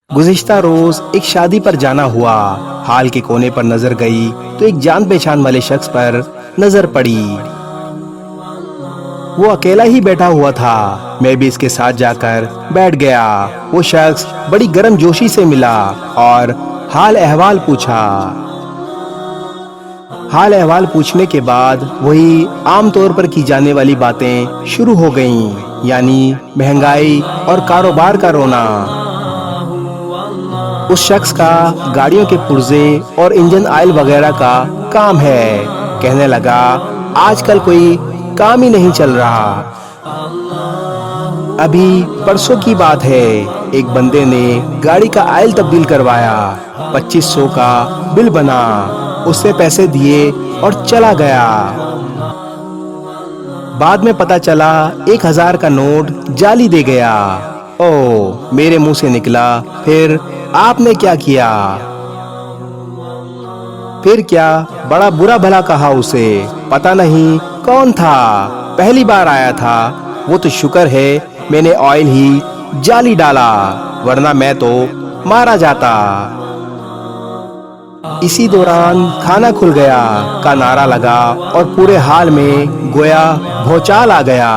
گزشتہ روز ایک شادی پر جانا ہوا۔ ہال کے کونے پر نظر گئی تو ایک جان پہچان والے شخص پر نظر پڑی۔ وہ اکیلا ہی بیٹھا ہوا تھا۔ میں بھی اس کے ساتھ جا کر بیٹھ گیا۔ وہ شخص بڑی گرم جوشی سے ملا اور حال احوال پوچھا۔ حال احوال پوچھنے کے بعد وہی عام طور پر کی جانے والی باتیں شروع ہو گئیں، یعنی مہنگائی اور کاروبار کا رونا۔ اس شخص کا گاڑیوں کے پرزے اور انجن آئل وغیرہ کا کام ہے۔ کہنے لگا آج کل کوئی کام ہی نہیں چل رہا۔ ابھی پرسوں کی بات ہے، ایک بندے نے گاڑی کا آئل تبدیل کروایا، 2500 کا بل بنا، اس سے پیسے دیے اور چلا گیا۔ بعد میں پتا چلا 1000 کا نوٹ جعلی دے گیا۔ او میرے منہ سے نکلا، پھر آپ نے کیا کیا؟ پھر کیا، بڑا برا بھلا کہا اسے۔ پتہ نہیں کون تھا، پہلی بار آیا تھا۔ وہ تو شکر ہے میں نے آئل ہی جعلی ڈالا، ورنہ میں تو مارا جاتا۔ اسی دوران کھانا کھل گیا کا نعرہ لگا اور پورے حال میں گویا بھوچال آ گیا۔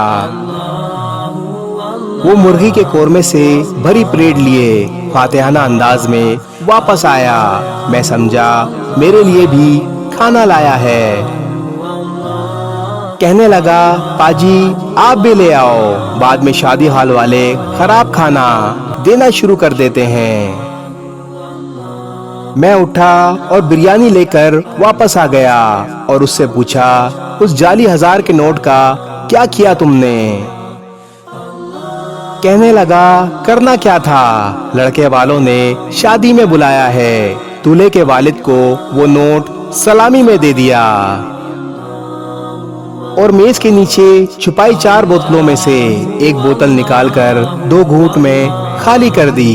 وہ مرغی کے قورمے سے بھری پلیٹ لیے فاتحانہ انداز میں واپس آیا۔ میں سمجھا میرے لیے بھی کھانا لایا ہے۔ کہنے لگا پاجی آپ بھی لے آؤ، بعد میں شادی ہال والے خراب کھانا دینا شروع کر دیتے ہیں۔ میں اٹھا اور بریانی لے کر واپس آ گیا اور اس سے پوچھا اس جعلی 1000 کے نوٹ کا کیا کیا تم نے؟ کہنے لگا کرنا کیا تھا، لڑکے والوں نے شادی میں بلایا ہے، دولہے کے والد کو وہ نوٹ سلامی میں دے دیا اور میز کے نیچے چھپائی 4 بوتلوں میں سے ایک بوتل نکال کر 2 گھونٹ میں خالی کر دی۔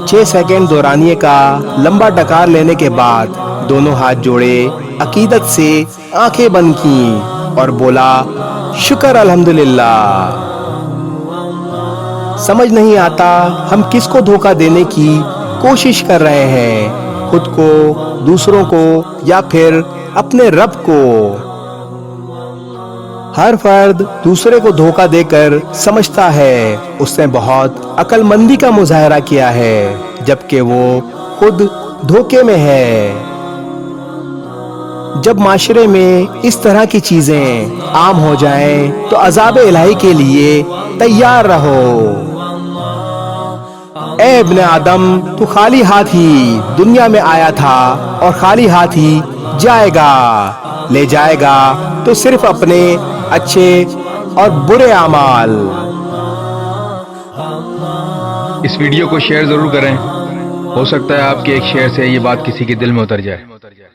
6 سیکنڈ دورانیے کا لمبا ڈکار لینے کے بعد دونوں ہاتھ جوڑے عقیدت سے آنکھیں بند کیں اور بولا شکر الحمدللہ۔ سمجھ نہیں آتا ہم کس کو دھوکہ دینے کی کوشش کر رہے ہیں، خود کو، دوسروں کو، یا پھر اپنے رب کو۔ ہر فرد دوسرے کو دھوکہ دے کر سمجھتا ہے اس نے بہت عقل مندی کا مظاہرہ کیا ہے، جبکہ وہ خود دھوکے میں ہے۔ جب معاشرے میں اس طرح کی چیزیں عام ہو جائیں تو عذاب الہی کے لیے تیار رہو۔ اے ابن آدم، تو خالی ہاتھ ہی دنیا میں آیا تھا اور خالی ہاتھ ہی جائے گا۔ لے جائے گا تو صرف اپنے اچھے اور برے اعمال۔ اس ویڈیو کو شیئر ضرور کریں، ہو سکتا ہے آپ کے ایک شیئر سے یہ بات کسی کے دل میں اتر جائے۔